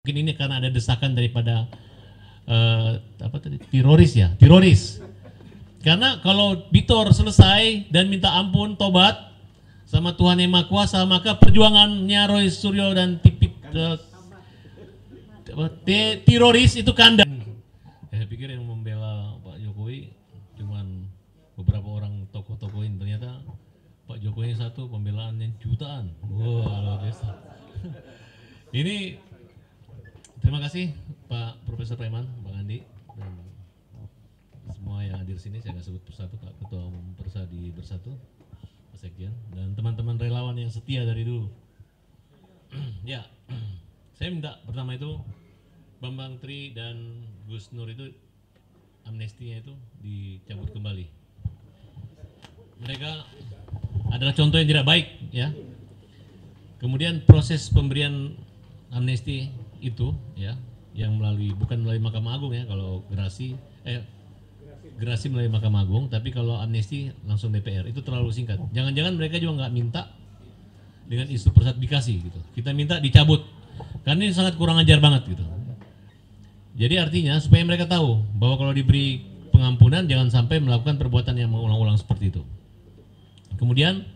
Mungkin ini karena ada desakan daripada teroris. Karena kalau Bitor selesai dan minta ampun, tobat sama Tuhan Yang Maha Kuasa, maka perjuangannya Roy Suryo dan teroris itu kandas. Saya pikir yang membela Pak Jokowi cuman beberapa orang tokoh-tokoh ini, ternyata Pak Jokowi yang satu pembelaannya jutaan. Wah, luar biasa. Ini terima kasih Pak Profesor Paiman, Bang Andi, dan semua yang hadir sini. Saya nggak sebut persatu, Pak Ketua Umum Persadi Bersatu, Pak Sekjen, dan teman-teman relawan yang setia dari dulu. Ya, saya minta pertama itu Bambang Tri dan Gus Nur itu amnestinya itu dicabut kembali. Mereka adalah contoh yang tidak baik, ya. Kemudian proses pemberian amnesti itu, ya, yang bukan melalui Mahkamah Agung, ya. Kalau gerasi melalui Mahkamah Agung, tapi kalau amnesti langsung DPR, itu terlalu singkat. Jangan-jangan mereka juga nggak minta dengan isu persat dikasih gitu. Kita minta dicabut, karena ini sangat kurang ajar banget gitu. Jadi artinya supaya mereka tahu bahwa kalau diberi pengampunan jangan sampai melakukan perbuatan yang mengulang-ulang seperti itu. Kemudian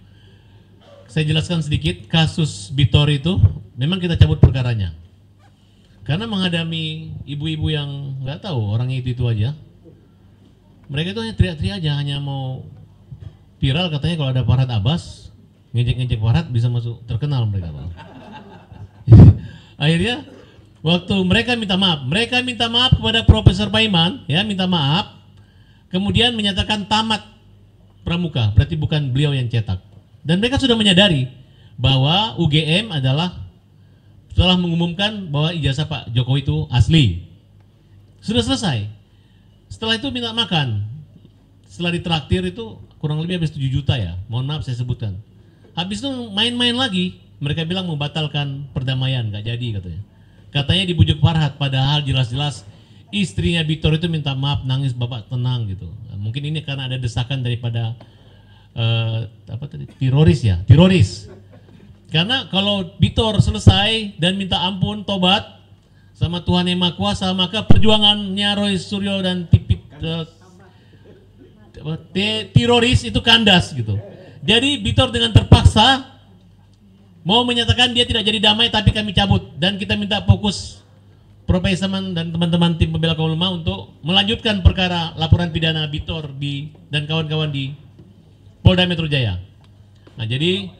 saya jelaskan sedikit kasus Bitor itu, memang kita cabut perkaranya. Karena menghadapi ibu-ibu yang nggak tahu orangnya itu aja, mereka itu hanya teriak-teriak aja, hanya mau viral katanya kalau ada Farhad Abbas, ngejek-ngejek Farhad bisa masuk terkenal mereka. Akhirnya waktu mereka minta maaf kepada Profesor Paiman, ya, minta maaf, kemudian menyatakan tamat pramuka, berarti bukan beliau yang cetak. Dan mereka sudah menyadari bahwa UGM adalah setelah mengumumkan bahwa ijazah Pak Jokowi itu asli. Sudah selesai. Setelah itu minta makan. Setelah ditraktir itu kurang lebih habis 7 juta ya. Mohon maaf saya sebutkan. Habis itu main-main lagi. Mereka bilang membatalkan perdamaian, nggak jadi katanya. Katanya dibujuk Farhad, padahal jelas-jelas istrinya Bitor itu minta maaf, nangis, Bapak tenang gitu. Nah, mungkin ini karena ada desakan daripada teroris. Karena kalau Bitor selesai dan minta ampun, tobat sama Tuhan Yang Maha Kuasa, maka perjuangannya Roy Suryo dan teroris itu kandas gitu. Jadi Bitor dengan terpaksa mau menyatakan dia tidak jadi damai, tapi kami cabut dan kita minta fokus Profesor dan teman-teman tim pembela kaum ulama untuk melanjutkan perkara laporan pidana Bitor dan kawan-kawan di Polda Metro Jaya. Nah, jadi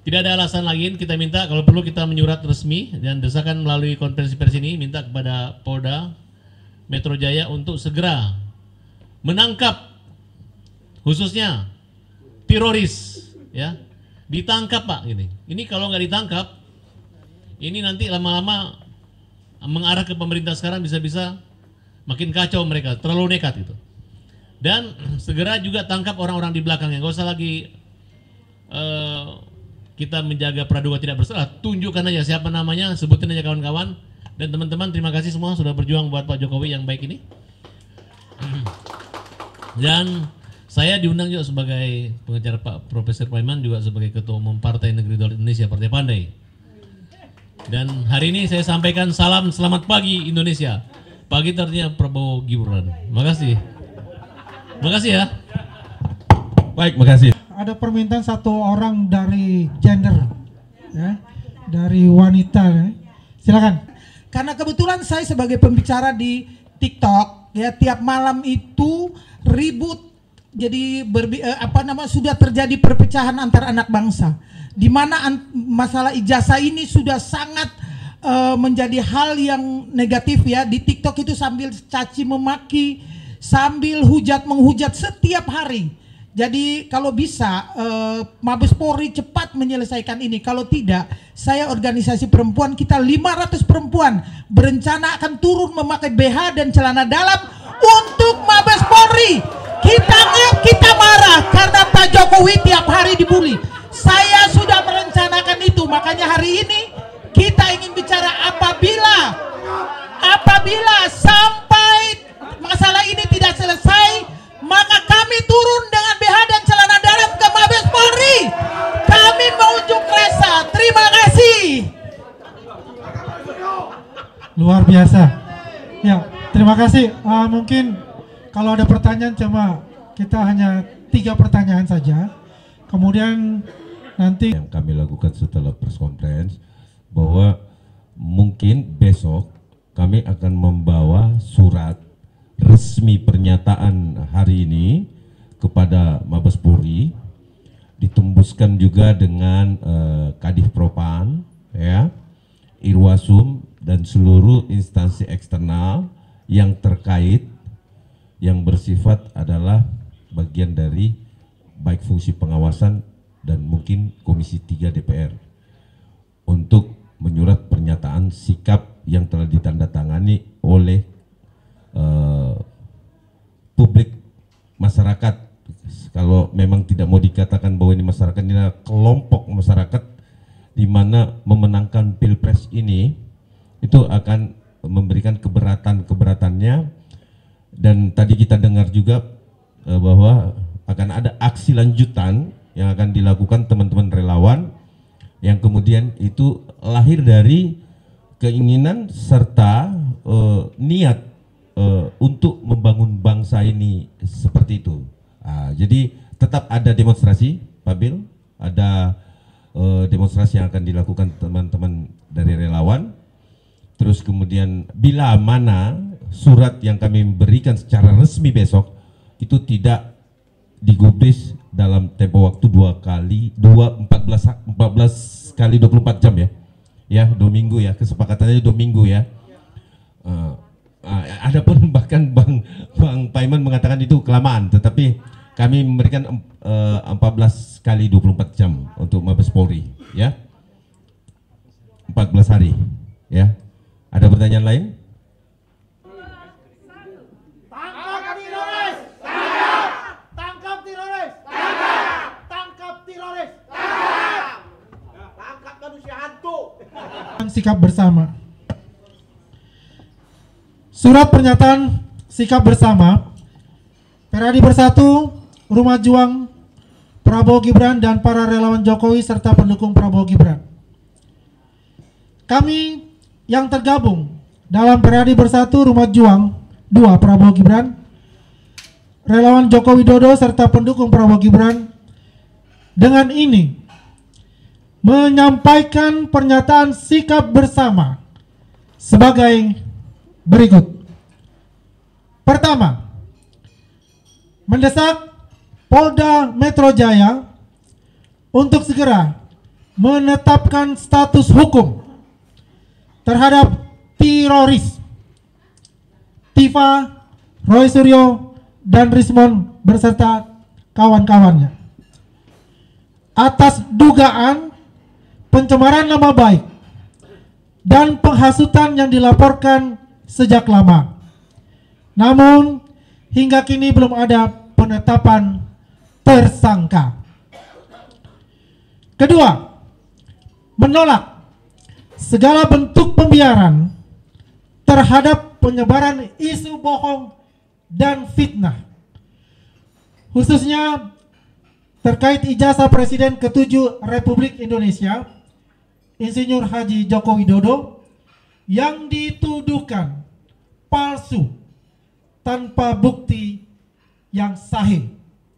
tidak ada alasan lagi, kita minta kalau perlu kita menyurat resmi dan desakan melalui konferensi pers ini, minta kepada Polda Metro Jaya untuk segera menangkap khususnya teroris, ya. Ditangkap Pak gini. Ini kalau nggak ditangkap, ini nanti lama-lama mengarah ke pemerintah sekarang, bisa-bisa makin kacau mereka, terlalu nekat gitu. Dan segera juga tangkap orang-orang di belakangnya, nggak usah lagi kita menjaga praduga tidak bersalah, tunjukkan aja siapa namanya, sebutin aja kawan-kawan. Dan teman-teman terima kasih semua sudah berjuang buat Pak Jokowi yang baik ini. Dan saya diundang juga sebagai pengacara Pak Profesor Paiman, juga sebagai Ketua Umum Partai Negeri Daulat Indonesia, Partai Pandai. Dan hari ini saya sampaikan salam selamat pagi Indonesia. Pagi artinya Prabowo Gibran. Makasih. Makasih ya. Baik, makasih. Ada permintaan satu orang dari gender, ya, dari wanita, ya. Silakan. Karena kebetulan saya sebagai pembicara di TikTok, ya, tiap malam itu ribut, jadi sudah terjadi perpecahan antar anak bangsa, di mana masalah ijazah ini sudah sangat menjadi hal yang negatif, ya. Di TikTok itu sambil caci memaki, sambil hujat menghujat setiap hari. Jadi kalau bisa Mabes Polri cepat menyelesaikan ini. Kalau tidak, saya organisasi perempuan, kita 500 perempuan berencana akan turun memakai BH dan celana dalam untuk Mabes Polri. Kita marah karena Pak Jokowi tiap hari dibully. Saya sudah merencanakan itu, makanya hari ini kita ingin bicara apabila sampai masalah ini tidak selesai, maka kami turun dengan BH dan celana dalam ke Mabes Polri. Kami mau unjuk rasa. Terima kasih. Luar biasa. Ya, terima kasih. Mungkin kalau ada pertanyaan coba kita hanya 3 pertanyaan saja. Kemudian nanti yang kami lakukan setelah press conference bahwa mungkin besok kami akan membawa surat resmi pernyataan hari ini kepada Mabes Polri, ditembuskan juga dengan Kadif Propam, ya, Irwasum dan seluruh instansi eksternal yang terkait, yang bersifat adalah bagian dari baik fungsi pengawasan dan mungkin Komisi 3 DPR untuk menyurat pernyataan sikap yang telah ditandatangani oleh publik masyarakat. Kalau memang tidak mau dikatakan bahwa ini masyarakat, ini adalah kelompok masyarakat di mana memenangkan Pilpres ini itu akan memberikan keberatan-keberatannya. Dan tadi kita dengar juga bahwa akan ada aksi lanjutan yang akan dilakukan teman-teman relawan yang kemudian itu lahir dari keinginan serta niat untuk membangun bangsa ini seperti itu. Jadi tetap ada demonstrasi, Pak Bil, ada demonstrasi yang akan dilakukan teman-teman dari relawan. Terus kemudian bila mana surat yang kami berikan secara resmi besok itu tidak digubris dalam tempo waktu 14 kali 24 jam ya 2 minggu ya, kesepakatannya 2 minggu ya. Adapun bahkan Bang Paiman mengatakan itu kelamaan, tetapi kami memberikan 14 kali 24 jam untuk Mabes Polri ya, 14 hari ya. Ada pertanyaan lain? Tangkap teroris! Tangkap! Tangkap teroris! Tangkap! Tangkap teroris! Tangkap! Tangkap manusia hantu! sikap bersama. Surat pernyataan sikap bersama PRADI Bersatu, Rumah Juang, Prabowo Gibran dan para relawan Jokowi serta pendukung Prabowo Gibran. Kami yang tergabung dalam PRADI Bersatu, Rumah Juang 2 Prabowo Gibran, relawan Joko Widodo serta pendukung Prabowo Gibran dengan ini menyampaikan pernyataan sikap bersama sebagai berikut. Pertama, mendesak Polda Metro Jaya untuk segera menetapkan status hukum terhadap teroris Tifa, Roy Suryo, dan Rismon beserta kawan-kawannya atas dugaan pencemaran nama baik dan penghasutan yang dilaporkan sejak lama. Namun hingga kini belum ada penetapan tersangka. Kedua, menolak segala bentuk pembiaran terhadap penyebaran isu bohong dan fitnah, khususnya terkait ijazah Presiden ke-7 Republik Indonesia, Insinyur Haji Joko Widodo, yang dituduhkan palsu tanpa bukti yang sahih.